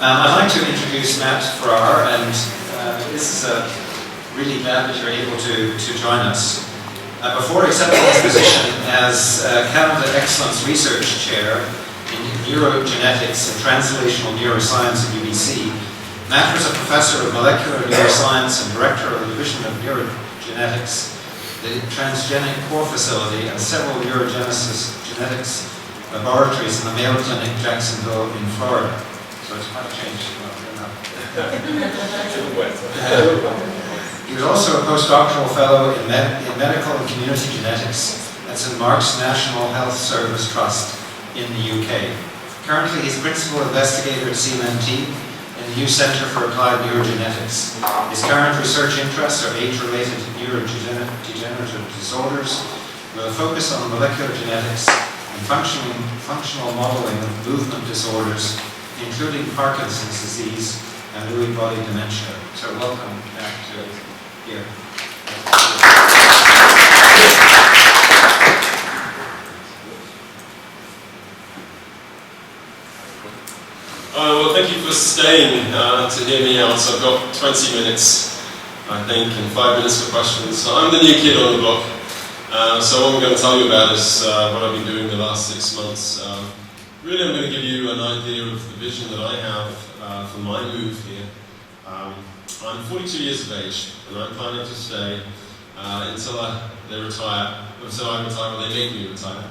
I'd like to introduce Matt Farrar, and this is really glad that you're able to join us. Before accepting his position as Canada Excellence Research Chair in Neurogenetics and Translational Neuroscience at GBC, Matt was a professor of molecular neuroscience and director of the Division of Neurogenetics, the Transgenic Core Facility, and several neurogenesis genetics laboratories in the Mayo Clinic, Jacksonville, in Florida. So it's quite a change. He was also a postdoctoral fellow in medical and community genetics at St. Mark's National Health Service Trust in the UK. Currently, he's principal investigator at CMNT in the New Centre for Applied Neurogenetics. His current research interests are age-related neurodegenerative disorders with a focus on molecular genetics and functional modeling of movement disorders, including Parkinson's disease and Lewy body dementia. So welcome back to here. Well, thank you for staying to hear me out. So I've got 20 minutes, I think, and 5 minutes for questions. So I'm the new kid on the block. So what I'm going to tell you about is what I've been doing the last 6 months. Really, I'm going to give you an idea of the vision that I have for my move here. I'm 42 years of age, and I'm planning to stay until they retire, until I retire, or they make me retire.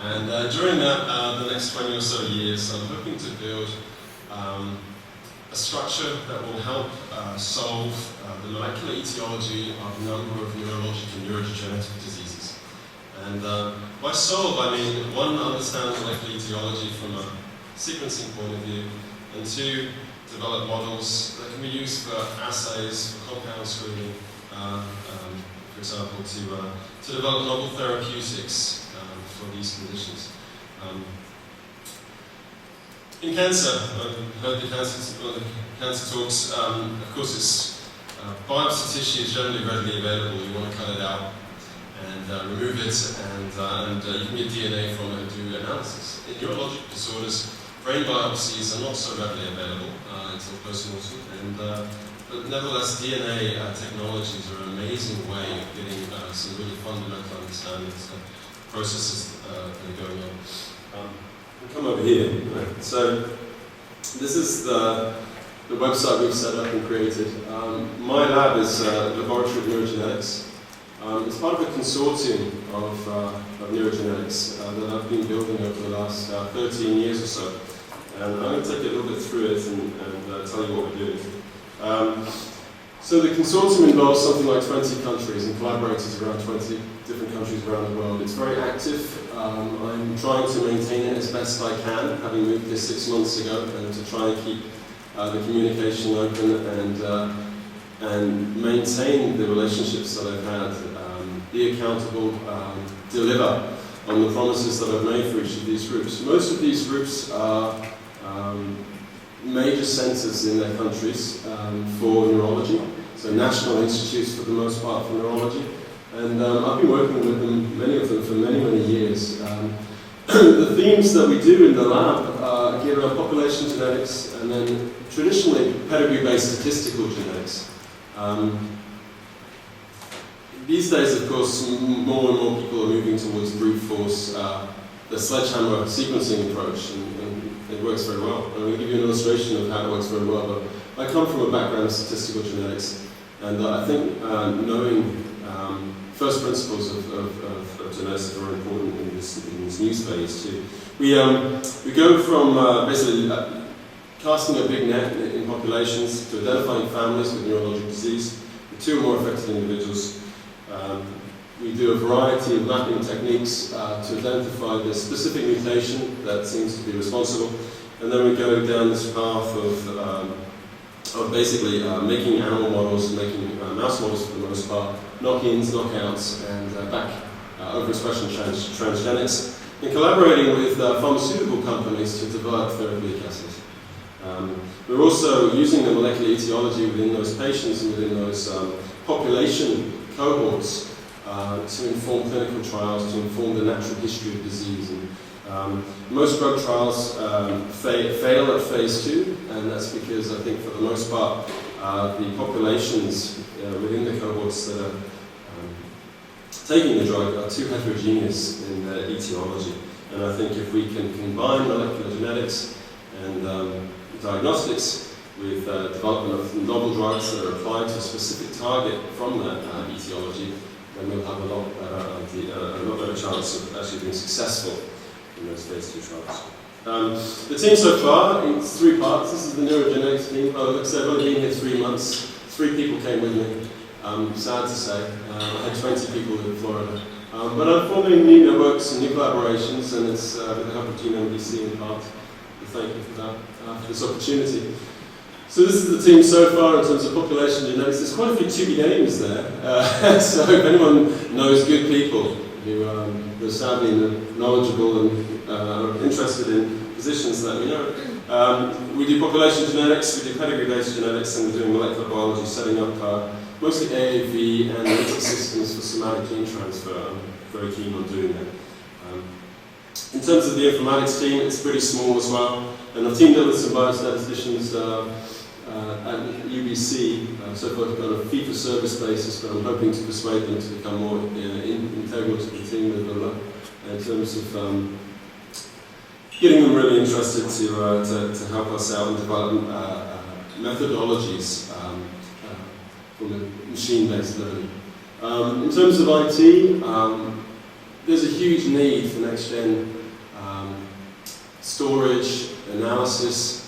And during that, the next 20 or so years, I'm hoping to build a structure that will help solve the molecular etiology of a number of neurological and neurodegenerative diseases. And by solve, I mean, one, understand molecular etiology from a sequencing point of view, and two, develop models that can be used for assays, for compound screening, for example, to develop novel therapeutics for these conditions. In cancer, I've heard the cancer talks. Of course, it's biopsy tissue is generally readily available. You want to cut it out and remove it, and you can get DNA from it and do analysis. In neurological disorders, brain biopsies are not so readily available until post-mortem, but nevertheless, DNA technologies are an amazing way of getting some really fundamental understandings of processes that are going on. Come over here. Right. So this is the website we've set up and created. My lab is a laboratory of neurogenetics. It's part of a consortium of neurogenetics that I've been building over the last 13 years or so. And I'm going to take you a little bit through it and tell you what we're doing. So the consortium involves something like 20 countries and collaborators around 20 different countries around the world. It's very active. I'm trying to maintain it as best I can, having moved this 6 months ago, and to try and keep the communication open and maintain the relationships that I've had, be accountable, deliver on the promises that I've made for each of these groups. Most of these groups are major centres in their countries for neurology, so national institutes for the most part for neurology, and I've been working with them, many of them, for many, many years. The themes that we do in the lab are geared around population genetics and then traditionally pedigree-based statistical genetics. These days, of course, more and more people are moving towards brute force, the sledgehammer sequencing approach, and it works very well. I'm going to give you an illustration of how it works very well, but I come from a background of statistical genetics, and I think knowing first principles of genetics are very important in this new phase too. We go from basically casting a big net in populations to identifying families with neurological disease, with 2 or more affected individuals. We do a variety of mapping techniques to identify the specific mutation that seems to be responsible, and then we go down this path of basically making animal models, making mouse models for the most part, knock-ins, knockouts, and back overexpression transgenics, and collaborating with pharmaceutical companies to develop therapeutic assays. We're also using the molecular etiology within those patients and within those population cohorts to inform clinical trials, to inform the natural history of disease. Most drug trials fail at phase 2, and that's because I think for the most part the populations within the cohorts that are taking the drug are too heterogeneous in their etiology. And I think if we can combine molecular genetics and diagnostics with development of novel drugs that are applied to a specific target from that etiology, then we'll have a lot better chance of actually being successful in those phase 2 trials. The team so far, it's 3 parts. This is the neurogenetics team. Like I said, I've only been here 3 months. 3 people came with me. Sad to say. I had 20 people in Florida. But I'm forming new networks and new collaborations, and it's with the help of Genome BC in part. Thank you for that, for this opportunity. So this is the team so far in terms of population genetics. There's quite a few chippy names there. So if anyone knows good people who are savvy and knowledgeable and are interested in positions, let me know. We do population genetics, we do pedigree-based genetics, and we're doing molecular biology, setting up mostly AAV analytic systems for somatic gene transfer. I'm very keen on doing that. In terms of the informatics team, it's pretty small as well, and I've teamed up with some biostatisticians at UBC, so far on a fee-for-service basis, but I'm hoping to persuade them to become more integral to the team in terms of getting them really interested to help us out and develop methodologies for machine-based learning. In terms of IT, there's a huge need for next-gen storage, analysis,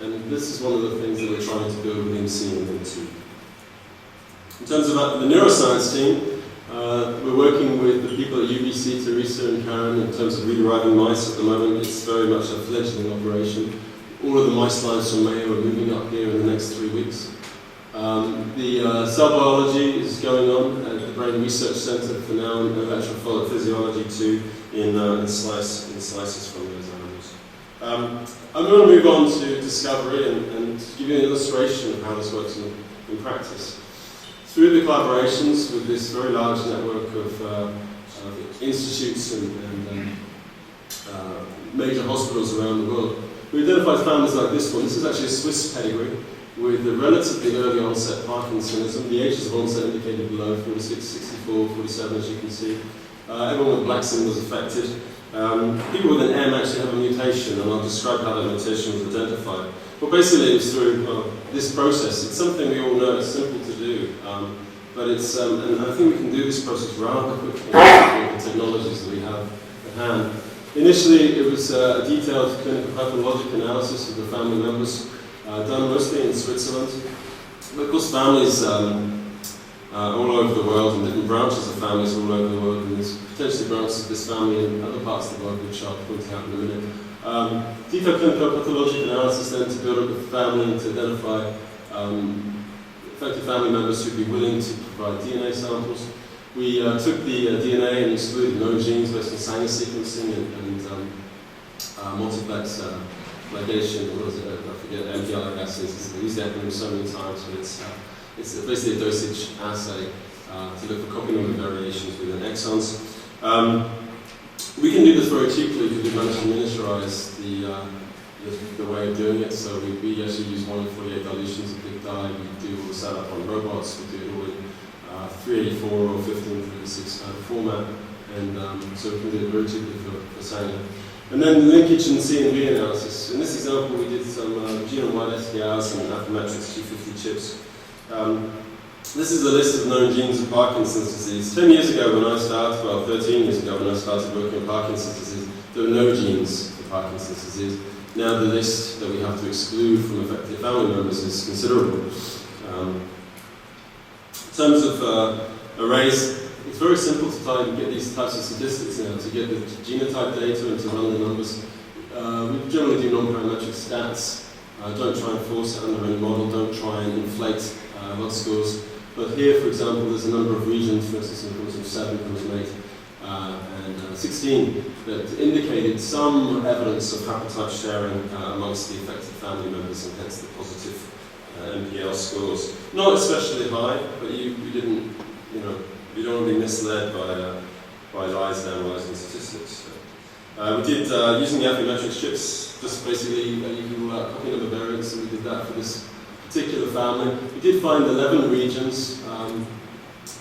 and this is one of the things that we're trying to build within CM2. In terms of the neuroscience team, we're working with the people at UBC, Teresa and Karen, in terms of re-deriving mice at the moment. It's very much a fledgling operation. All of the mice lines from Mayo are moving up here in the next 3 weeks. The cell biology is going on at the Brain Research Center for now, and electrophysiology too, in slices from those animals. I'm going to move on to discovery and give you an illustration of how this works in practice. Through the collaborations with this very large network of institutes and major hospitals around the world, we identified families like this one. This is actually a Swiss pedigree with a relatively early onset Parkinsonism. The ages of onset indicated below, 46, 64, 47 as you can see. Everyone with black symbol was affected. People with an M actually have a mutation, and I'll describe how that mutation was identified. But basically it was through this process. It's something we all know, it's simple to do, but it's, and I think we can do this process rather quickly with the technologies that we have at hand. Initially it was a detailed clinical pathologic analysis of the family members, done mostly in Switzerland. But of course families all over the world, and different branches of families all over the world, and there's potentially branches of this family in other parts of the world which I'll point out in a minute. Detailed clinical pathologic analysis then to build up a family and to identify affected family members who'd be willing to provide DNA samples. We took the DNA and excluded no genes based on Sanger sequencing and multiplex ligation, what is it, I forget, MPLA acids. We used the acronym so many times, but it's basically a dosage assay to look for copy number variations within exons. We can do this very cheaply because we managed to miniaturize the way of doing it. So we actually use 1 in 48 dilutions of big dye. We do all the setup on robots. We do it all in 384 or 1536 kind of format, and so we can do it very cheaply for Sanger. And then the linkage and CNV analysis. In this example, we did some genome-wide SDRs and Affymetrix G50 chips. This is a list of known genes of Parkinson's disease. 10 years ago when I started, well 13 years ago when I started working on Parkinson's disease, there were no genes for Parkinson's disease. Now the list that we have to exclude from affected family members is considerable. In terms of arrays, it's very simple to try and get these types of statistics now, to get the genotype data and to run the numbers. We generally do non-parametric stats. Don't try and force it under any model, don't try and inflate lot scores. But here, for example, there's a number of regions, for instance, in chromosome 7, chromosome 8, and 16, that indicated some evidence of haplotype sharing amongst the affected family members, and hence the positive MPL scores. Not especially high, but you didn't, you don't want to be misled by lies and analyzing statistics. We did, using the Affymetrix strips, just basically using copy number variants, and we did that for this particular family. We did find 11 regions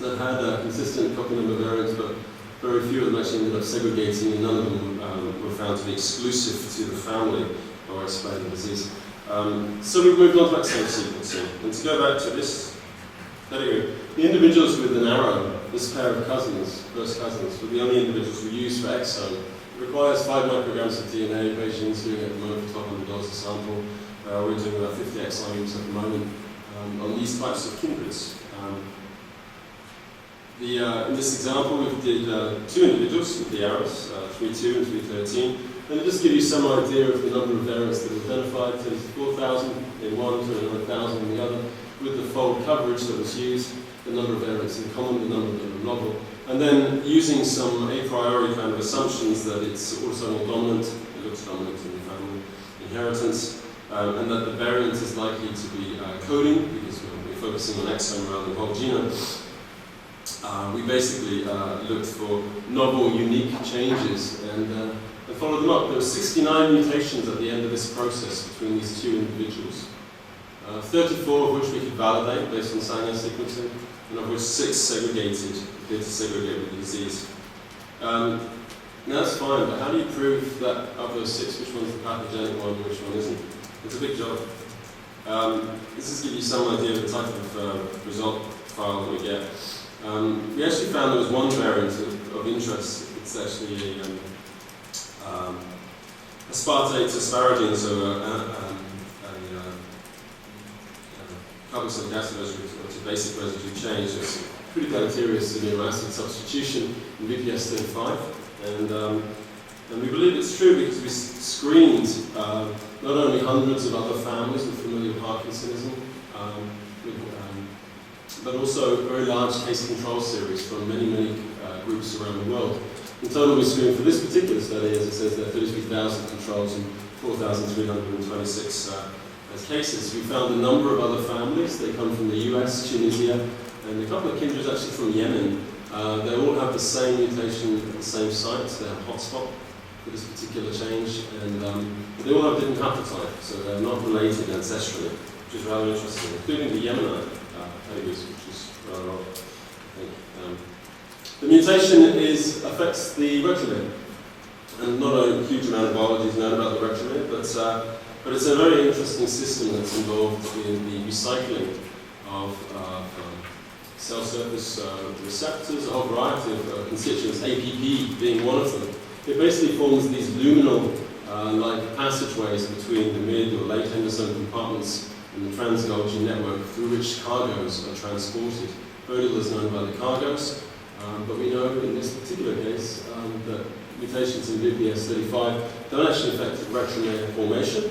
that had consistent copy number variants, but very few of them actually ended up segregating, and none of them were found to be exclusive to the family or explain the disease. So we've moved on to exome sequencing. And to go back to this, there you go. The individuals with an arrow, this pair of cousins, first cousins, were the only individuals we used for exome. It requires 5 micrograms of DNA. Beijing's doing it at the moment for $1,200 a sample. We're doing about 50 exomes at the moment on these types of kindreds. In this example, we did 2 individuals with the arrows, 3.2 and 3.13. And to just give you some idea of the number of variants that were identified, 34,000 in one, 29,000 in the other, with the fold coverage that was used, the number of variants in common, the number that were novel, and then using some a priori kind of assumptions that it's autosomal dominant, it looks dominant in the family inheritance, and that the variant is likely to be coding, because we're focusing on exome rather than whole genome. We basically looked for novel, unique changes and followed them up. There were 69 mutations at the end of this process between these 2 individuals. 34 of which we could validate based on Sanger sequencing, and of which 6 appeared to segregate with the disease. Now that's fine, but how do you prove that of those 6, which one's the pathogenic one and which one isn't? It's a big job. This is to give you some idea of the type of result file that we get. We actually found there was one variant of interest. It's actually aspartate asparagine, so carboxylic acid residue, which is basic residue change. It's pretty deleterious amino acid substitution in VPS 35, and we believe it's true because we screened not only hundreds of other families with familial Parkinsonism, but also a very large case control series from many groups around the world. In total, we screened for this particular study, as it says there, 33,000 controls and 4,326 cases. We found a number of other families. They come from the US, Tunisia, and a couple of kindreds actually from Yemen. They all have the same mutation at the same site. They have a hotspot for this particular change, and they all have different haplotype, so they're not related ancestrally, which is rather interesting, including the Yemenite babies, which is rather odd, I think. The mutation affects the retromere, and not a huge amount of biology is known about the retromere, but it's a very interesting system that's involved in the recycling of cell surface receptors, a whole variety of constituents, APP being one of them. It basically forms these luminal like passageways between the mid or late endosome compartments and the trans-Golgi network through which cargoes are transported. Very little is known about the cargoes, but we know in this particular case that mutations in VPS 35 don't actually affect retromere formation,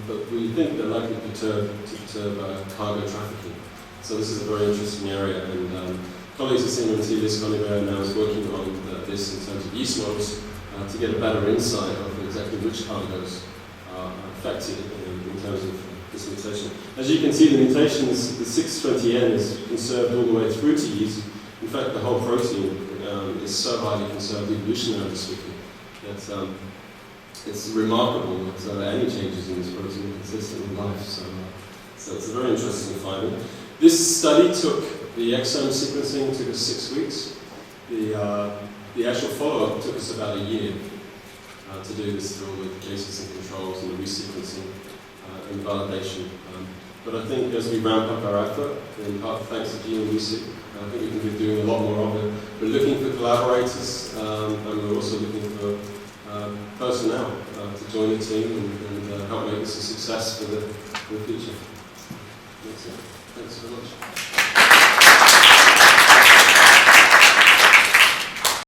but we think they're likely to perturb cargo trafficking. So this is a very interesting area, and colleagues at CMMT, Liz Coniver now is working on this in terms of yeast models to get a better insight of exactly which cargoes are affected in terms of this mutation. As you can see, the mutations, the 620N is conserved all the way through to yeast. In fact, the whole protein is so highly conserved evolutionarily speaking that it's remarkable that any changes in this protein are consistent with life. So it's a very interesting finding. This study took the exome sequencing took us 6 weeks. The actual follow-up took us about a year to do this through all the cases and controls and the resequencing and validation. But I think as we ramp up our effort, in part thanks to Gene and Lucy, I think we can be doing a lot more of it. We're looking for collaborators, and we're also looking for personnel to join the team and help make this a success for the future. That's it. Thanks very much.